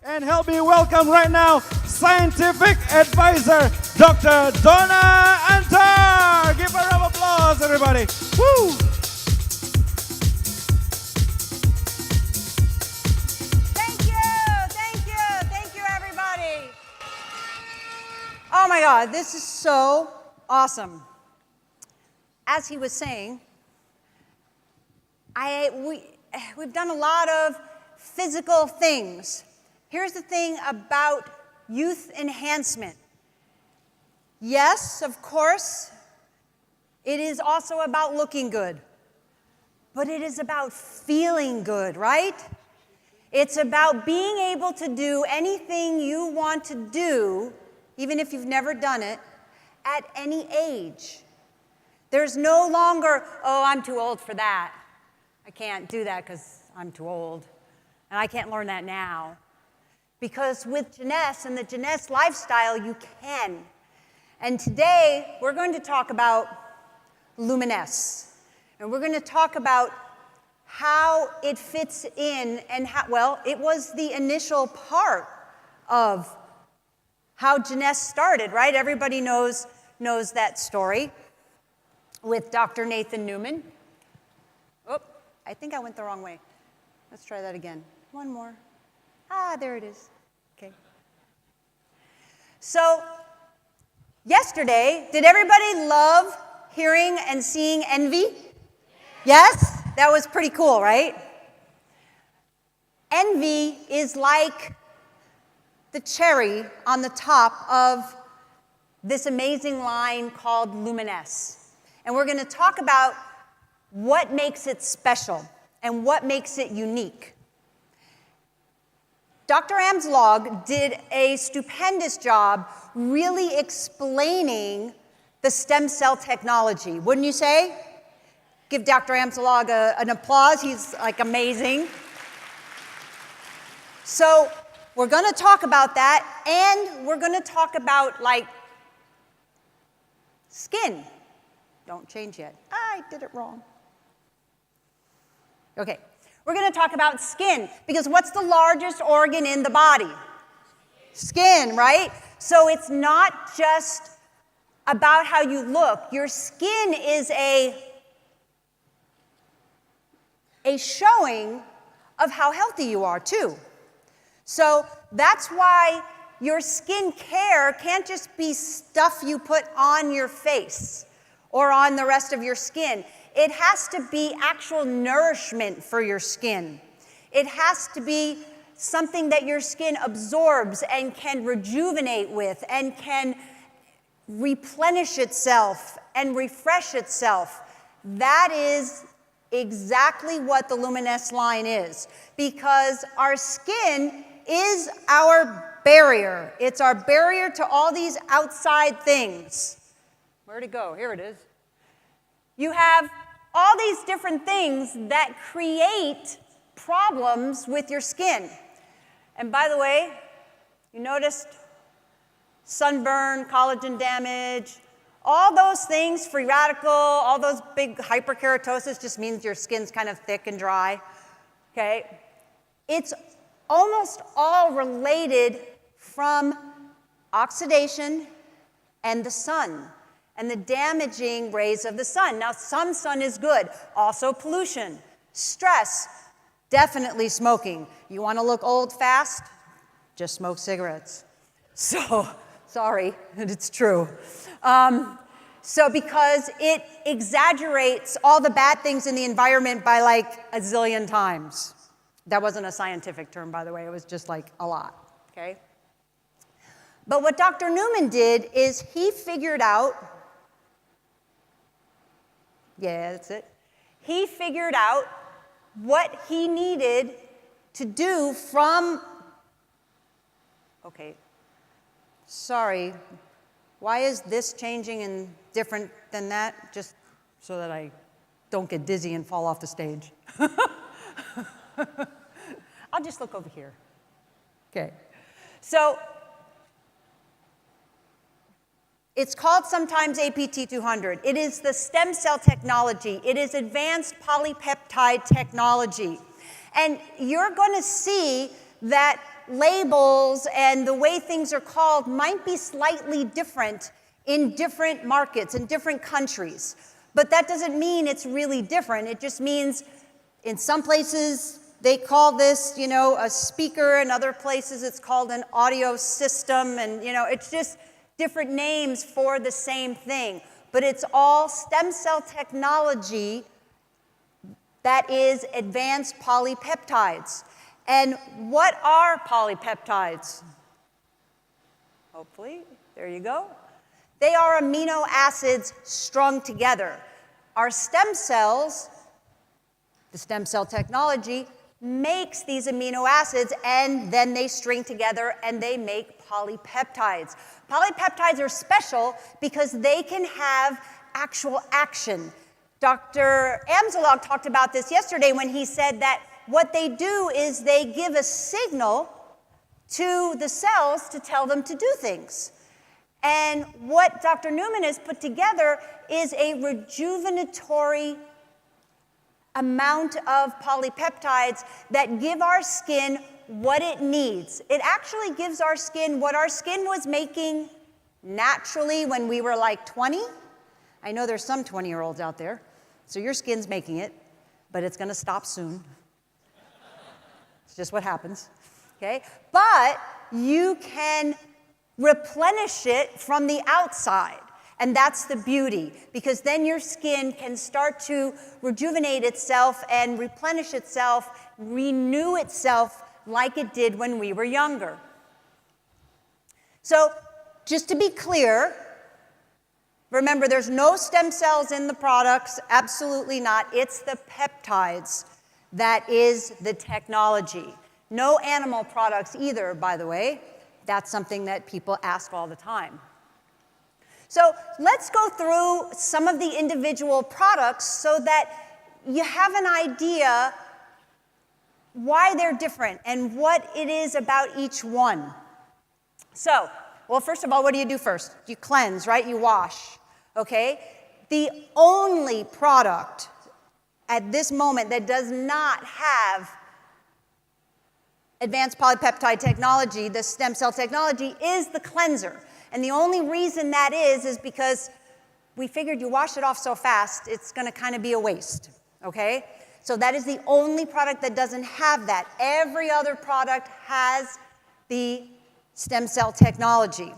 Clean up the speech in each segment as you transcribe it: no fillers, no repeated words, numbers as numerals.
And help me welcome right now scientific advisor, Dr. Donna Antarr. Give her a round of applause, everybody. Woo! Thank you, everybody. Oh my God, this is so awesome. As he was saying, we've done a lot of physical things. Here's the thing about youth enhancement. Yes, of course, it is also about looking good, but it is about feeling good, right? It's about being able to do anything you want to do, even if you've never done it, at any age. There's no longer, oh, I'm too old for that. I can't do that because I'm too old, and I can't learn that now. Because with Jeunesse and the Jeunesse lifestyle, you can. And today, we're going to talk about Luminesce. And we're going to talk about how it fits in and how, well, it was the initial part of how Jeunesse started, right? Everybody knows that story with Dr. Nathan Newman. Oh, I think I went the wrong way. Let's try that again. One more. Ah, there it is. Okay. So, yesterday, did everybody love hearing and seeing envy? Yes? That was pretty cool, right? Envy is like the cherry on the top of this amazing line called Luminesce. And we're going to talk about what makes it special and what makes it unique. Dr. Amslog did a stupendous job really explaining the stem cell technology, wouldn't you say? Give Dr. Amslog an applause. He's like amazing. So we're going to talk about that, and we're going to talk about like skin. Don't change yet. I did it wrong. Okay. We're going to talk about skin, because what's the largest organ in the body? Skin, right? So it's not just about how you look. Your skin is a showing of how healthy you are, too. So that's why your skin care can't just be stuff you put on your face or on the rest of your skin. It has to be actual nourishment for your skin. It has to be something that your skin absorbs and can rejuvenate with and can replenish itself and refresh itself. That is exactly what the Luminesce line is, because our skin is our barrier. It's our barrier to all these outside things. Where'd it go? Here it is. You have all these different things that create problems with your skin. And by the way, you noticed sunburn, collagen damage, all those things, free radical, all those big hyperkeratosis just means your skin's kind of thick and dry, okay? It's almost all related from oxidation and the sun and the damaging rays of the sun. Now, some sun is good. Also pollution, stress, definitely smoking. You want to look old fast? Just smoke cigarettes. So, sorry, it's true. So because it exaggerates all the bad things in the environment by like a zillion times. That wasn't a scientific term, by the way. It was just like a lot, okay? But what Dr. Newman did is he figured out, yeah, that's it. He figured out what he needed to do from, okay, sorry, why is this changing and different than that? Just so that I don't get dizzy and fall off the stage. I'll just look over here. Okay. So it's called sometimes APT200. It is the stem cell technology. It is advanced polypeptide technology. And you're going to see that labels and the way things are called might be slightly different in different markets, in different countries. But that doesn't mean it's really different. It just means in some places they call this, a speaker. In other places it's called an audio system. And, it's just different names for the same thing. But it's all stem cell technology that is advanced polypeptides. And what are polypeptides? Hopefully, there you go. They are amino acids strung together. Our stem cells, the stem cell technology, makes these amino acids, and then they string together and they make polypeptides. Polypeptides are special because they can have actual action. Dr. Amzalog talked about this yesterday when he said that what they do is they give a signal to the cells to tell them to do things. And what Dr. Newman has put together is a rejuvenatory amount of polypeptides that give our skin what it needs. It actually gives our skin what our skin was making naturally when we were like 20. I know there's some 20-year-olds out there, so your skin's making it, but it's going to stop soon. It's just what happens, okay? But you can replenish it from the outside. And that's the beauty, because then your skin can start to rejuvenate itself and replenish itself, renew itself like it did when we were younger. So, just to be clear, remember there's no stem cells in the products, absolutely not. It's the peptides that is the technology. No animal products either, by the way. That's something that people ask all the time. So let's go through some of the individual products so that you have an idea why they're different and what it is about each one. So, well, first of all, what do you do first? You cleanse, right? You wash, okay? The only product at this moment that does not have advanced polypeptide technology, the stem cell technology, is the cleanser. And the only reason that is because we figured you wash it off so fast, it's going to kind of be a waste, okay? So that is the only product that doesn't have that. Every other product has the stem cell technology.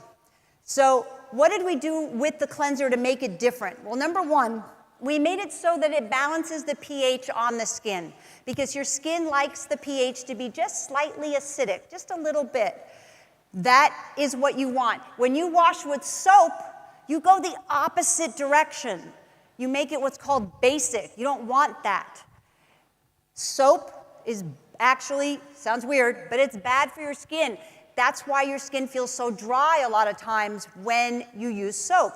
So what did we do with the cleanser to make it different? Well, number one, we made it so that it balances the pH on the skin, because your skin likes the pH to be just slightly acidic, just a little bit. That is what you want. When you wash with soap, you go the opposite direction. You make it what's called basic. You don't want that. Soap is actually, sounds weird, but it's bad for your skin. That's why your skin feels so dry a lot of times when you use soap.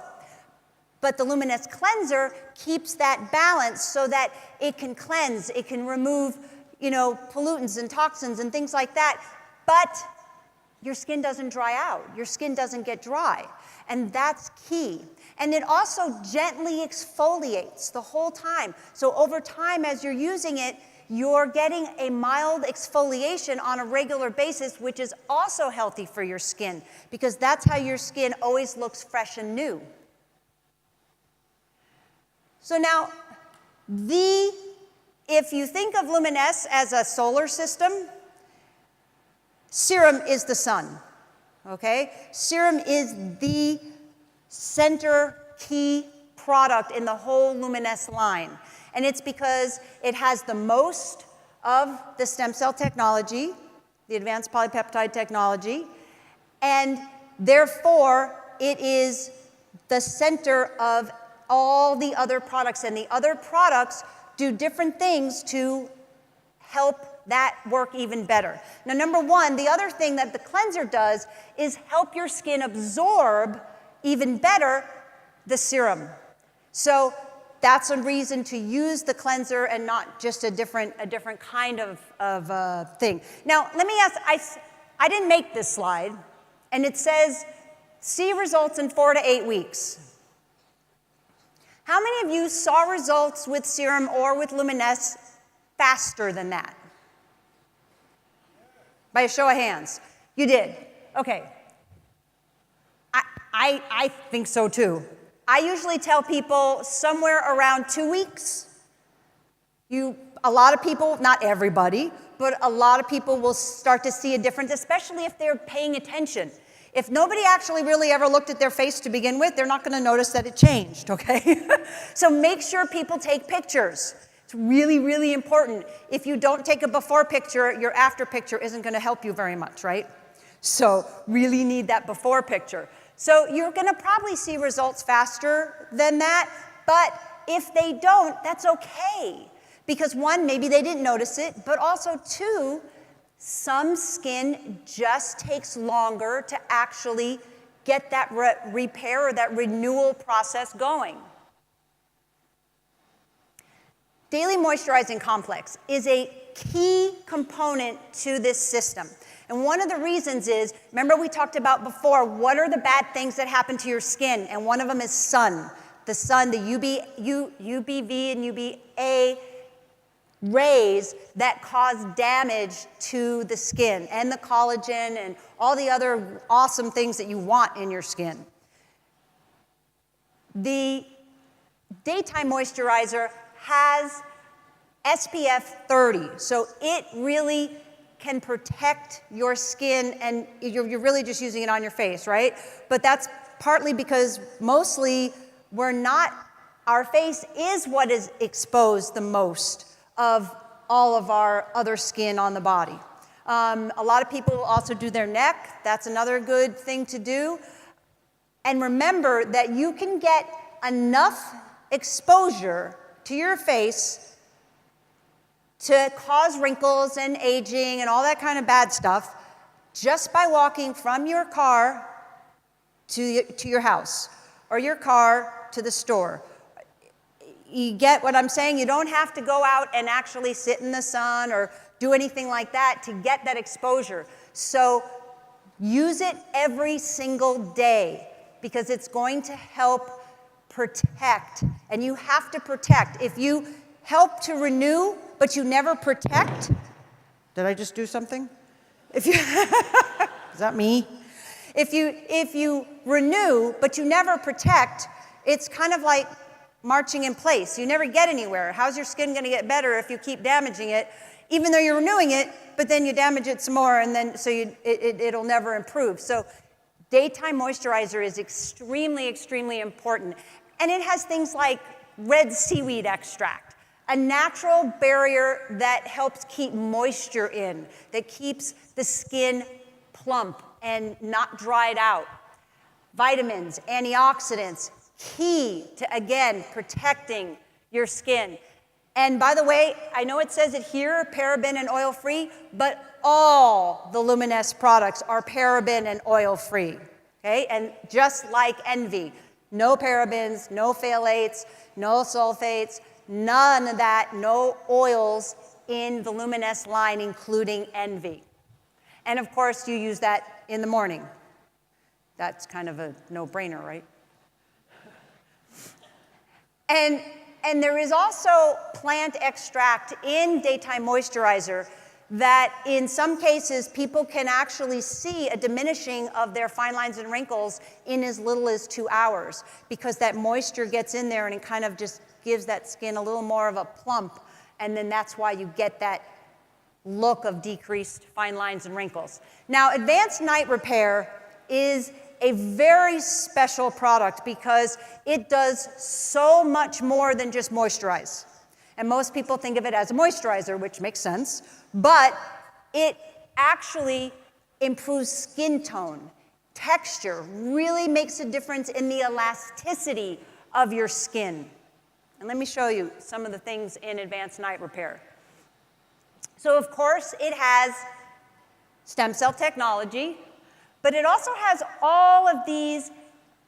But the Luminesce cleanser keeps that balance so that it can cleanse, it can remove, pollutants and toxins and things like that. But your skin doesn't dry out. Your skin doesn't get dry. And that's key. And it also gently exfoliates the whole time. So over time, as you're using it, you're getting a mild exfoliation on a regular basis, which is also healthy for your skin, because that's how your skin always looks fresh and new. So now, if you think of Luminesce as a solar system, serum is the sun, okay? Serum is the center key product in the whole Luminesce line. And it's because it has the most of the stem cell technology, the advanced polypeptide technology, and therefore it is the center of all the other products. And the other products do different things to help that work even better. Now, number one, the other thing that the cleanser does is help your skin absorb even better the serum. So that's a reason to use the cleanser and not just a different kind of thing. Now, let me ask, I didn't make this slide, and it says, see results in 4 to 8 weeks. How many of you saw results with serum or with Luminesce faster than that? By a show of hands. You did. Okay. I think so too. I usually tell people somewhere around 2 weeks. A lot of people, not everybody, but a lot of people will start to see a difference, especially if they're paying attention. If nobody actually really ever looked at their face to begin with, they're not going to notice that it changed, okay? So make sure people take pictures. It's really, really important. If you don't take a before picture, your after picture isn't going to help you very much, right? So really need that before picture. So you're going to probably see results faster than that, but if they don't, that's okay. Because one, maybe they didn't notice it, but also two, some skin just takes longer to actually get that repair or that renewal process going. Daily Moisturizing Complex is a key component to this system. And one of the reasons is, remember we talked about before, what are the bad things that happen to your skin? And one of them is sun. The sun, the UVB and UVA rays that cause damage to the skin and the collagen and all the other awesome things that you want in your skin. The daytime moisturizer has SPF 30, so it really can protect your skin, and you're really just using it on your face, right? But that's partly because mostly our face is what is exposed the most of all of our other skin on the body. A lot of people also do their neck. That's another good thing to do. And remember that you can get enough exposure to your face to cause wrinkles and aging and all that kind of bad stuff just by walking from your car to your house or your car to the store. You get what I'm saying? You don't have to go out and actually sit in the sun or do anything like that to get that exposure. So use it every single day because it's going to help protect. And you have to protect. If you help to renew, but you never protect, did I just do something? Is that me? If you renew, but you never protect, it's kind of like marching in place. You never get anywhere. How's your skin going to get better if you keep damaging it, even though you're renewing it, but then you damage it some more, and then so it'll never improve. So daytime moisturizer is extremely, extremely important. And it has things like red seaweed extract, a natural barrier that helps keep moisture in, that keeps the skin plump and not dried out. Vitamins, antioxidants, key to, again, protecting your skin. And by the way, I know it says it here, paraben and oil-free, but all the Luminesce products are paraben and oil-free, okay? And just like Envy, no parabens, no phthalates, no sulfates, none of that, no oils in the Luminesce line, including Envy. And of course, you use that in the morning. That's kind of a no-brainer, right? And there is also plant extract in daytime moisturizer that in some cases people can actually see a diminishing of their fine lines and wrinkles in as little as 2 hours because that moisture gets in there and it kind of just gives that skin a little more of a plump, and then that's why you get that look of decreased fine lines and wrinkles. Now, Advanced Night Repair is a very special product because it does so much more than just moisturize. And most people think of it as a moisturizer, which makes sense, but it actually improves skin tone, texture, really makes a difference in the elasticity of your skin. And let me show you some of the things in Advanced Night Repair. So of course, it has stem cell technology, but it also has all of these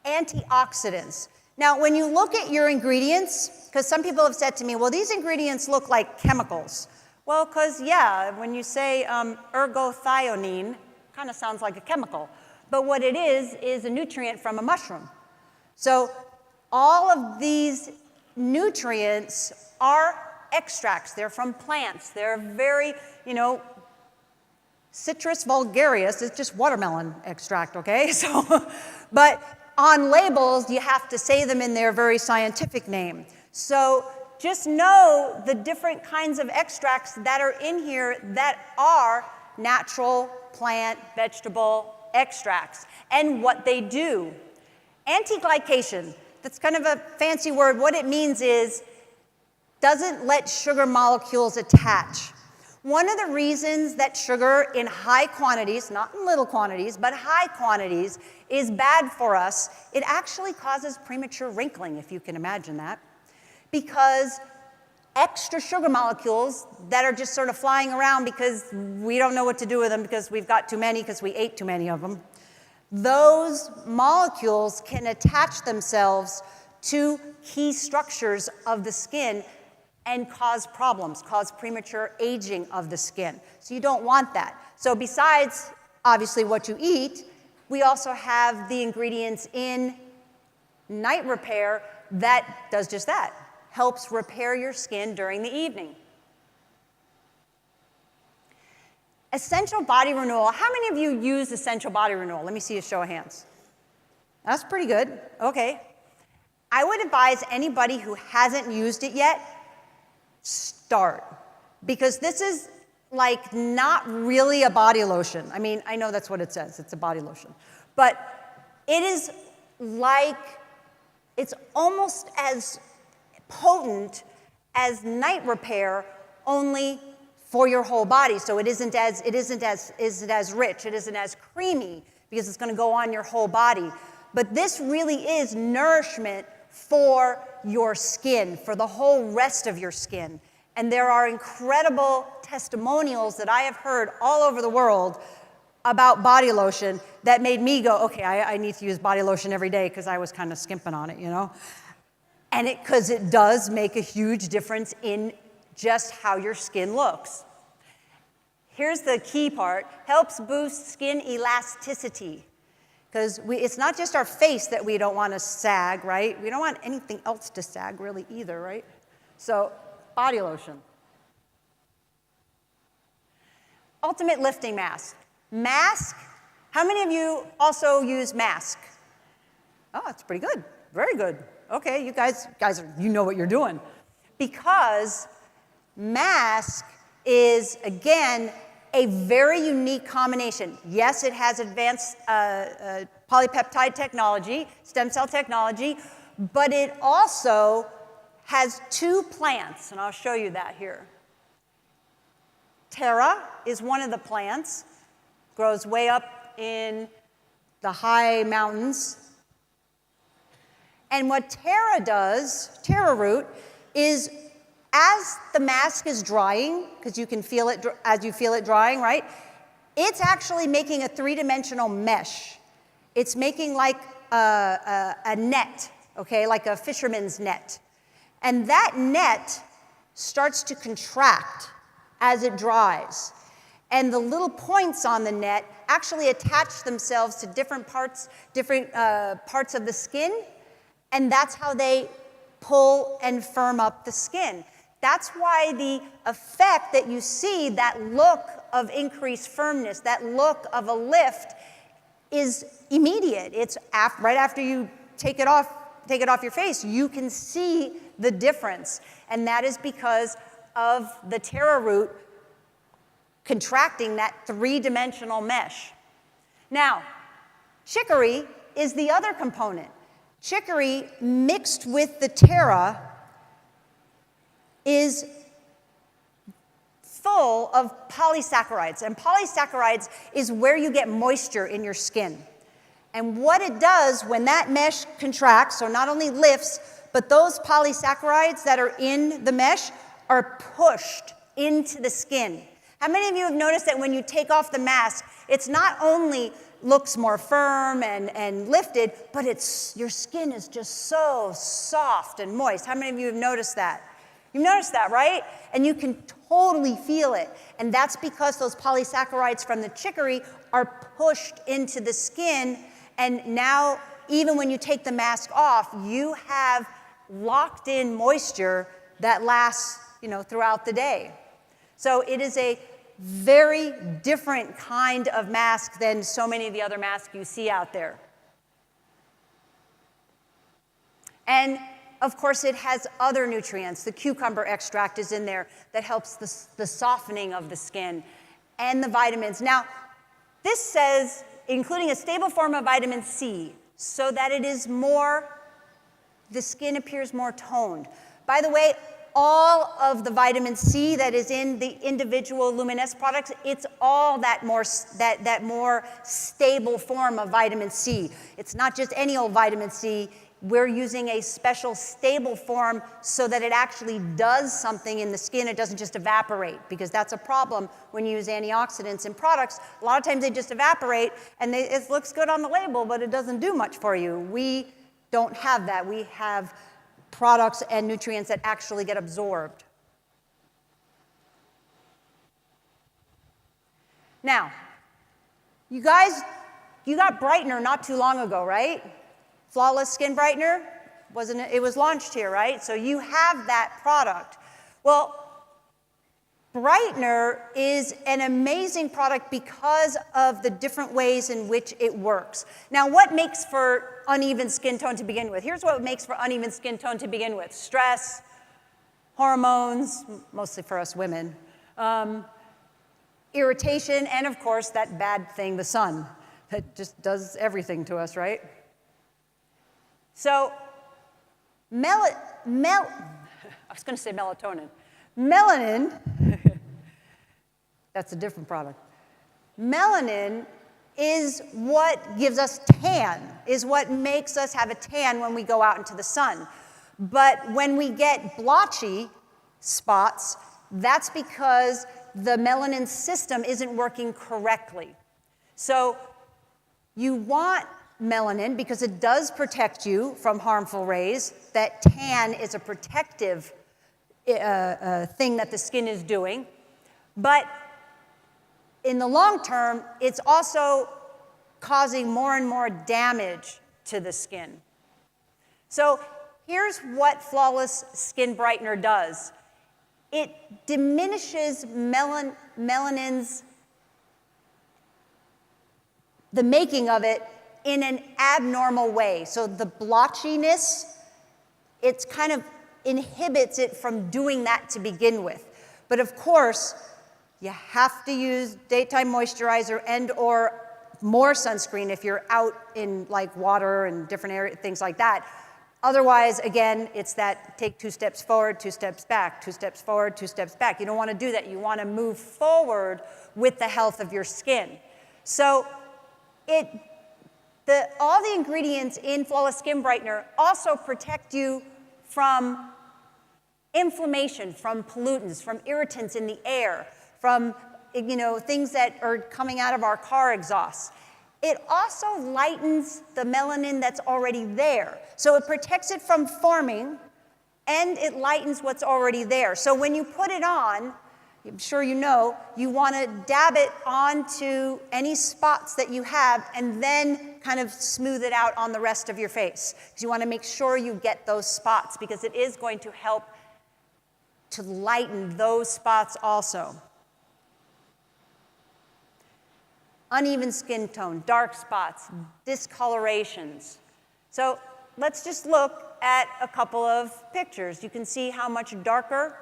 antioxidants. Now, when you look at your ingredients, because some people have said to me, well, these ingredients look like chemicals. Well, because, yeah, when you say ergothioneine, kind of sounds like a chemical. But what it is a nutrient from a mushroom. So all of these nutrients are extracts. They're from plants. They're very, Citrus vulgaris is just watermelon extract, okay? So, but on labels, you have to say them in their very scientific name. So just know the different kinds of extracts that are in here that are natural plant, vegetable extracts and what they do. Anti-glycation, that's kind of a fancy word. What it means is doesn't let sugar molecules attach. One of the reasons that sugar in high quantities, not in little quantities, but high quantities, is bad for us, it actually causes premature wrinkling, if you can imagine that, because extra sugar molecules that are just sort of flying around because we don't know what to do with them because we've got too many because we ate too many of them, those molecules can attach themselves to key structures of the skin and cause problems, cause premature aging of the skin. So you don't want that. So besides, obviously, what you eat, we also have the ingredients in Night Repair that does just that, helps repair your skin during the evening. Essential Body Renewal. How many of you use Essential Body Renewal? Let me see a show of hands. That's pretty good. Okay. I would advise anybody who hasn't used it yet, start, because this is like not really a body lotion. I mean, I know that's what it says, it's a body lotion, but it is like, it's almost as potent as Night Repair, only for your whole body. So it isn't as rich, it isn't as creamy, because it's going to go on your whole body. But this really is nourishment for your skin, for the whole rest of your skin. And there are incredible testimonials that I have heard all over the world about body lotion that made me go, okay, I need to use body lotion every day because I was kind of skimping on it, you know? And because it does make a huge difference in just how your skin looks. Here's the key part, helps boost skin elasticity. Because it's not just our face that we don't want to sag, right? We don't want anything else to sag really either, right? So, body lotion. Ultimate Lifting Mask. Mask, how many of you also use mask? Oh, that's pretty good, very good. Okay, you guys, you know what you're doing. Because mask is, again, a very unique combination. Yes, it has advanced polypeptide technology, stem cell technology, but it also has two plants, and I'll show you that here. Terra is one of the plants, grows way up in the high mountains. And what Terra does, Terra root, is as the mask is drying, because you can feel it as you feel it drying, right? It's actually making a three-dimensional mesh. It's making like a net, okay, like a fisherman's net. And that net starts to contract as it dries. And the little points on the net actually attach themselves to different parts of the skin, and that's how they pull and firm up the skin. That's why the effect that you see, that look of increased firmness, that look of a lift, is immediate. It's right after you take it off your face, you can see the difference. And that is because of the Terra root contracting that three-dimensional mesh. Now, chicory is the other component. Chicory mixed with the Terra is full of polysaccharides. And polysaccharides is where you get moisture in your skin. And what it does when that mesh contracts, so not only lifts, but those polysaccharides that are in the mesh are pushed into the skin. How many of you have noticed that when you take off the mask, it's not only looks more firm and lifted, but your skin is just so soft and moist? How many of you have noticed that? You've noticed that, right? And you can totally feel it. And that's because those polysaccharides from the chicory are pushed into the skin. And now, even when you take the mask off, you have locked in moisture that lasts, throughout the day. So it is a very different kind of mask than so many of the other masks you see out there. And of course, it has other nutrients. The cucumber extract is in there that helps the softening of the skin, and the vitamins. Now, this says, including a stable form of vitamin C, so that it is more, the skin appears more toned. By the way, all of the vitamin C that is in the individual Luminesce products, it's all that more stable form of vitamin C. It's not just any old vitamin C. We're using a special stable form so that it actually does something in the skin. It doesn't just evaporate, because that's a problem when you use antioxidants in products. A lot of times they just evaporate, and it looks good on the label, but it doesn't do much for you. We don't have that. We have products and nutrients that actually get absorbed. Now, you guys, you got Brightener not too long ago, right? Flawless Skin Brightener, wasn't it? It was launched here, right? So you have that product. Well, Brightener is an amazing product because of the different ways in which it works. Now, what makes for uneven skin tone to begin with? Here's what makes for uneven skin tone to begin with: stress, hormones, mostly for us women, irritation, and of course, that bad thing, the sun, that just does everything to us, right? So, I was going to say melatonin. Melanin, that's a different product. Melanin is what gives us tan, is what makes us have a tan when we go out into the sun. But when we get blotchy spots, that's because the melanin system isn't working correctly. So, you want melanin because it does protect you from harmful rays. That tan is a protective thing that the skin is doing. But in the long term, it's also causing more and more damage to the skin. So here's what Flawless Skin Brightener does. It diminishes melanin's, the making of it, in an abnormal way. So the blotchiness, it's kind of inhibits it from doing that to begin with. But of course, you have to use daytime moisturizer and or more sunscreen if you're out in like water and different areas, things like that. Otherwise, again, it's that take 2 steps forward, 2 steps back, 2 steps forward, 2 steps back. You don't want to do that. You want to move forward with the health of your skin. So all the ingredients in Flawless Skin Brightener also protect you from inflammation, from pollutants, from irritants in the air, from things that are coming out of our car exhausts. It also lightens the melanin that's already there. So it protects it from forming, and it lightens what's already there. So when you put it on, I'm sure you know, you want to dab it onto any spots that you have and then kind of smooth it out on the rest of your face. Because you want to make sure you get those spots, because it is going to help to lighten those spots also. Uneven skin tone, dark spots, discolorations. So let's just look at a couple of pictures. You can see how much darker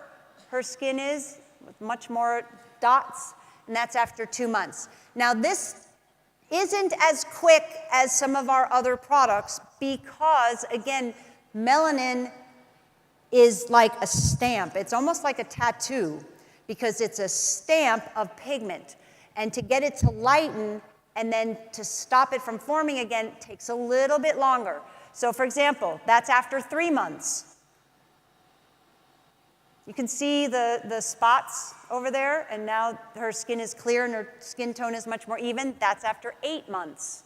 her skin is, with much more dots, and that's after 2 months. Now, this isn't as quick as some of our other products because, again, melanin is like a stamp. It's almost like a tattoo because it's a stamp of pigment. And to get it to lighten and then to stop it from forming again takes a little bit longer. So, for example, that's after 3 months. You can see the spots over there, and now her skin is clear and her skin tone is much more even. That's after 8 months.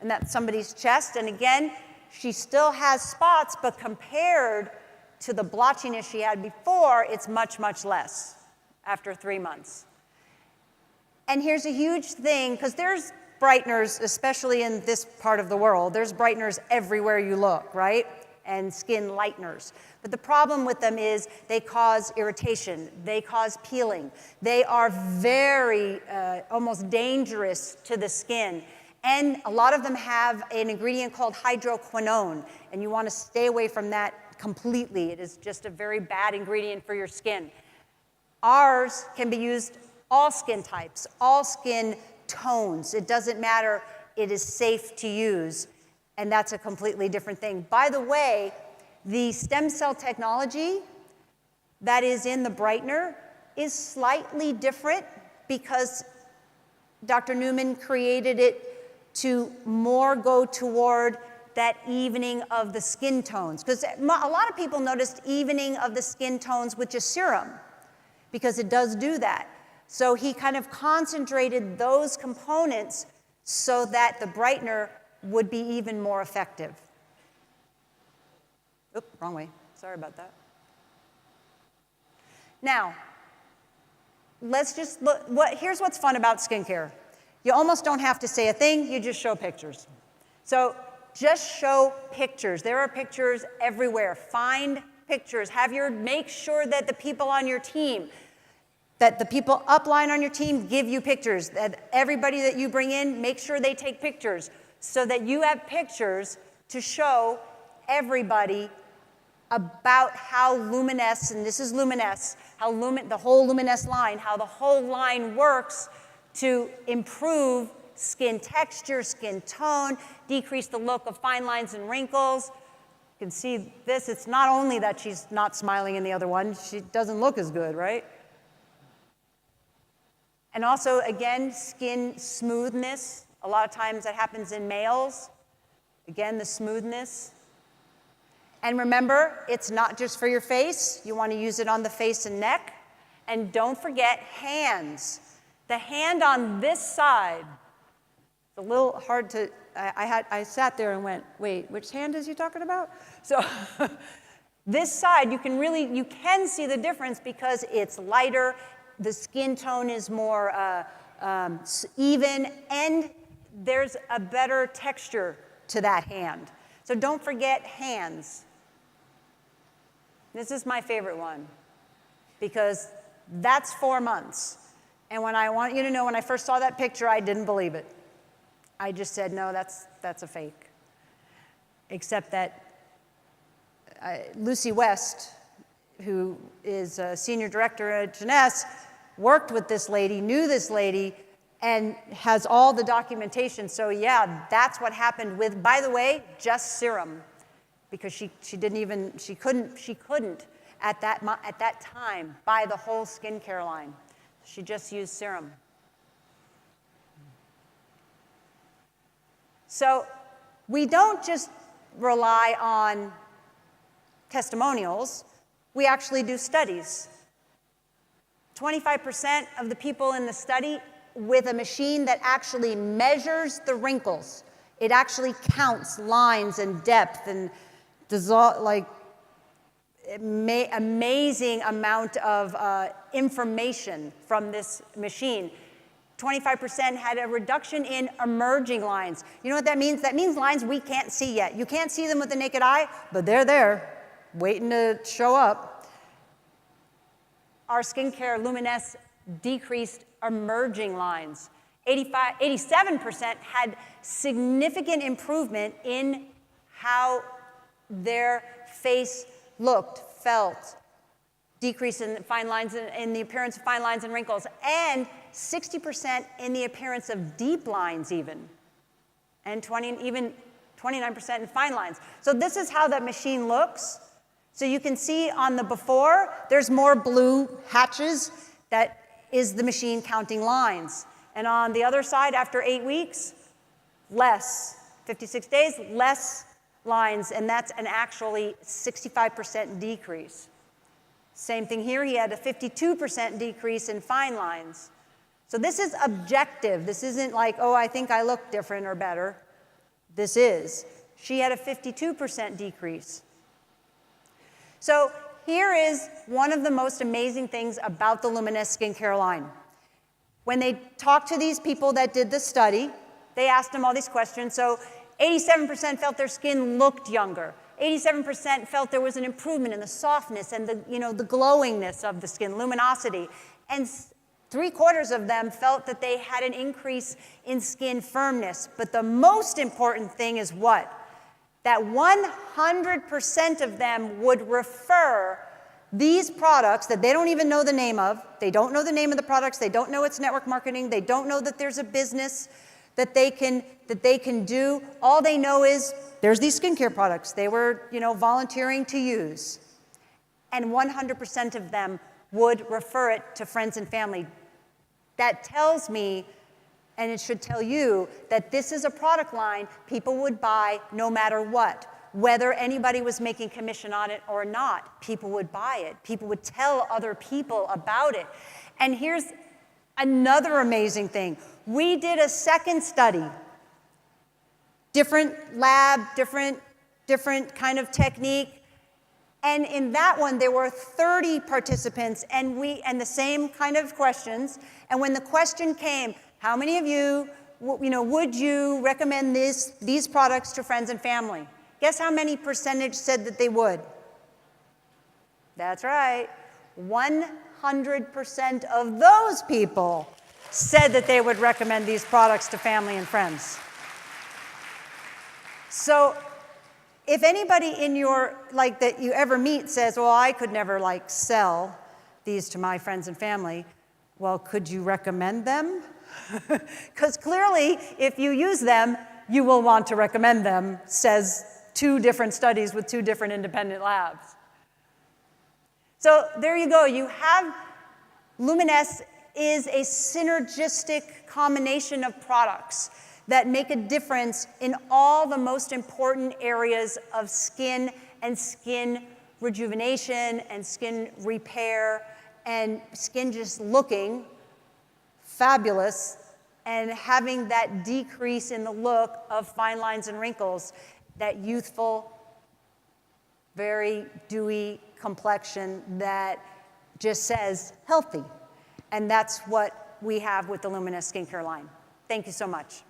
And that's somebody's chest, and again, she still has spots, but compared to the blotchiness she had before, it's much, much less after 3 months. And here's a huge thing, because there's brighteners, especially in this part of the world, there's brighteners everywhere you look, right? and skin lighteners. But the problem with them is they cause irritation, they cause peeling, they are very, almost dangerous to the skin. And a lot of them have an ingredient called hydroquinone, and you want to stay away from that completely. It is just a very bad ingredient for your skin. Ours can be used all skin types, all skin tones. It doesn't matter, it is safe to use, and that's a completely different thing. By the way, the stem cell technology that is in the brightener is slightly different because Dr. Newman created it to more go toward that evening of the skin tones. Because a lot of people noticed evening of the skin tones with just serum, because it does do that. So he kind of concentrated those components so that the brightener would be even more effective. Oops, wrong way. Sorry about that. Now, let's just look. Here's what's fun about skincare. You almost don't have to say a thing, you just show pictures. So just show pictures. There are pictures everywhere. Find pictures. Make sure that the people on your team, that the people upline on your team give you pictures. That everybody that you bring in, make sure they take pictures so that you have pictures to show everybody about how Luminesce, and this is Luminesce, how the whole Luminesce line, how the whole line works to improve skin texture, skin tone, decrease the look of fine lines and wrinkles. You can see this. It's not only that she's not smiling in the other one, she doesn't look as good, right? And also, again, skin smoothness. A lot of times that happens in males. Again, the smoothness. And remember, it's not just for your face. You want to use it on the face and neck. And don't forget hands. The hand on this side, it's a little hard to, I sat there and went, wait, which hand is he talking about? So this side, you can see the difference because it's lighter, the skin tone is more even, and there's a better texture to that hand. So don't forget hands. This is my favorite one because that's 4 months. And when I want you to know, when I first saw that picture, I didn't believe it. I just said, no, that's a fake. Except that Lucy West, who is a senior director at Jeunesse, worked with this lady, knew this lady, and has all the documentation. So yeah, that's what happened with, by the way, just serum. Because she couldn't at that time buy the whole skincare line. She just used serum. So we don't just rely on testimonials, we actually do studies. 25% of the people in the study with a machine that actually measures the wrinkles. It actually counts lines and depth and amazing amount of information from this machine. 25% had a reduction in emerging lines. You know what that means? That means lines we can't see yet. You can't see them with the naked eye, but they're there, waiting to show up. Our skincare Luminesce decreased emerging lines. 87% had significant improvement in how their face looked, felt, decrease in fine lines, in the appearance of fine lines and wrinkles, and 60% in the appearance of deep lines even, and even 29% in fine lines. So this is how that machine looks. So you can see on the before, there's more blue hatches. That is the machine counting lines. And on the other side, after 8 weeks, less, 56 days, less lines, and that's an actually 65% decrease. Same thing here, he had a 52% decrease in fine lines. So this is objective. This isn't like, oh, I think I look different or better. This is. She had a 52% decrease. So here is one of the most amazing things about the Luminesce skincare line. When they talked to these people that did the study, they asked them all these questions. So 87% felt their skin looked younger. 87% felt there was an improvement in the softness and the, the glowingness of the skin, luminosity. And 3/4 of them felt that they had an increase in skin firmness. But the most important thing is what? That 100% of them would refer these products that they don't even know the name of. They don't know the name of the products. They don't know it's network marketing. They don't know that there's a business that they can do. All they know is there's these skincare products they were, volunteering to use. And 100% of them would refer it to friends and family. That tells me, and it should tell you, that this is a product line people would buy no matter what. Whether anybody was making commission on it or not, people would buy it. People would tell other people about it. And here's another amazing thing. We did a second study. Different lab, different kind of technique. And in that one, there were 30 participants, and the same kind of questions. And when the question came, how many of you, would you recommend these products to friends and family? Guess how many percentage said that they would? That's right. 100% of those people said that they would recommend these products to family and friends. So if anybody in your, that you ever meet says, well, I could never, sell these to my friends and family, well, could you recommend them? Because clearly, if you use them, you will want to recommend them, says 2 different studies with 2 different independent labs. So there you go. You have Luminesce is a synergistic combination of products that make a difference in all the most important areas of skin and skin rejuvenation and skin repair and skin just looking fabulous and having that decrease in the look of fine lines and wrinkles, that youthful, very dewy complexion that just says healthy. And that's what we have with the Luminesce skincare line. Thank you so much.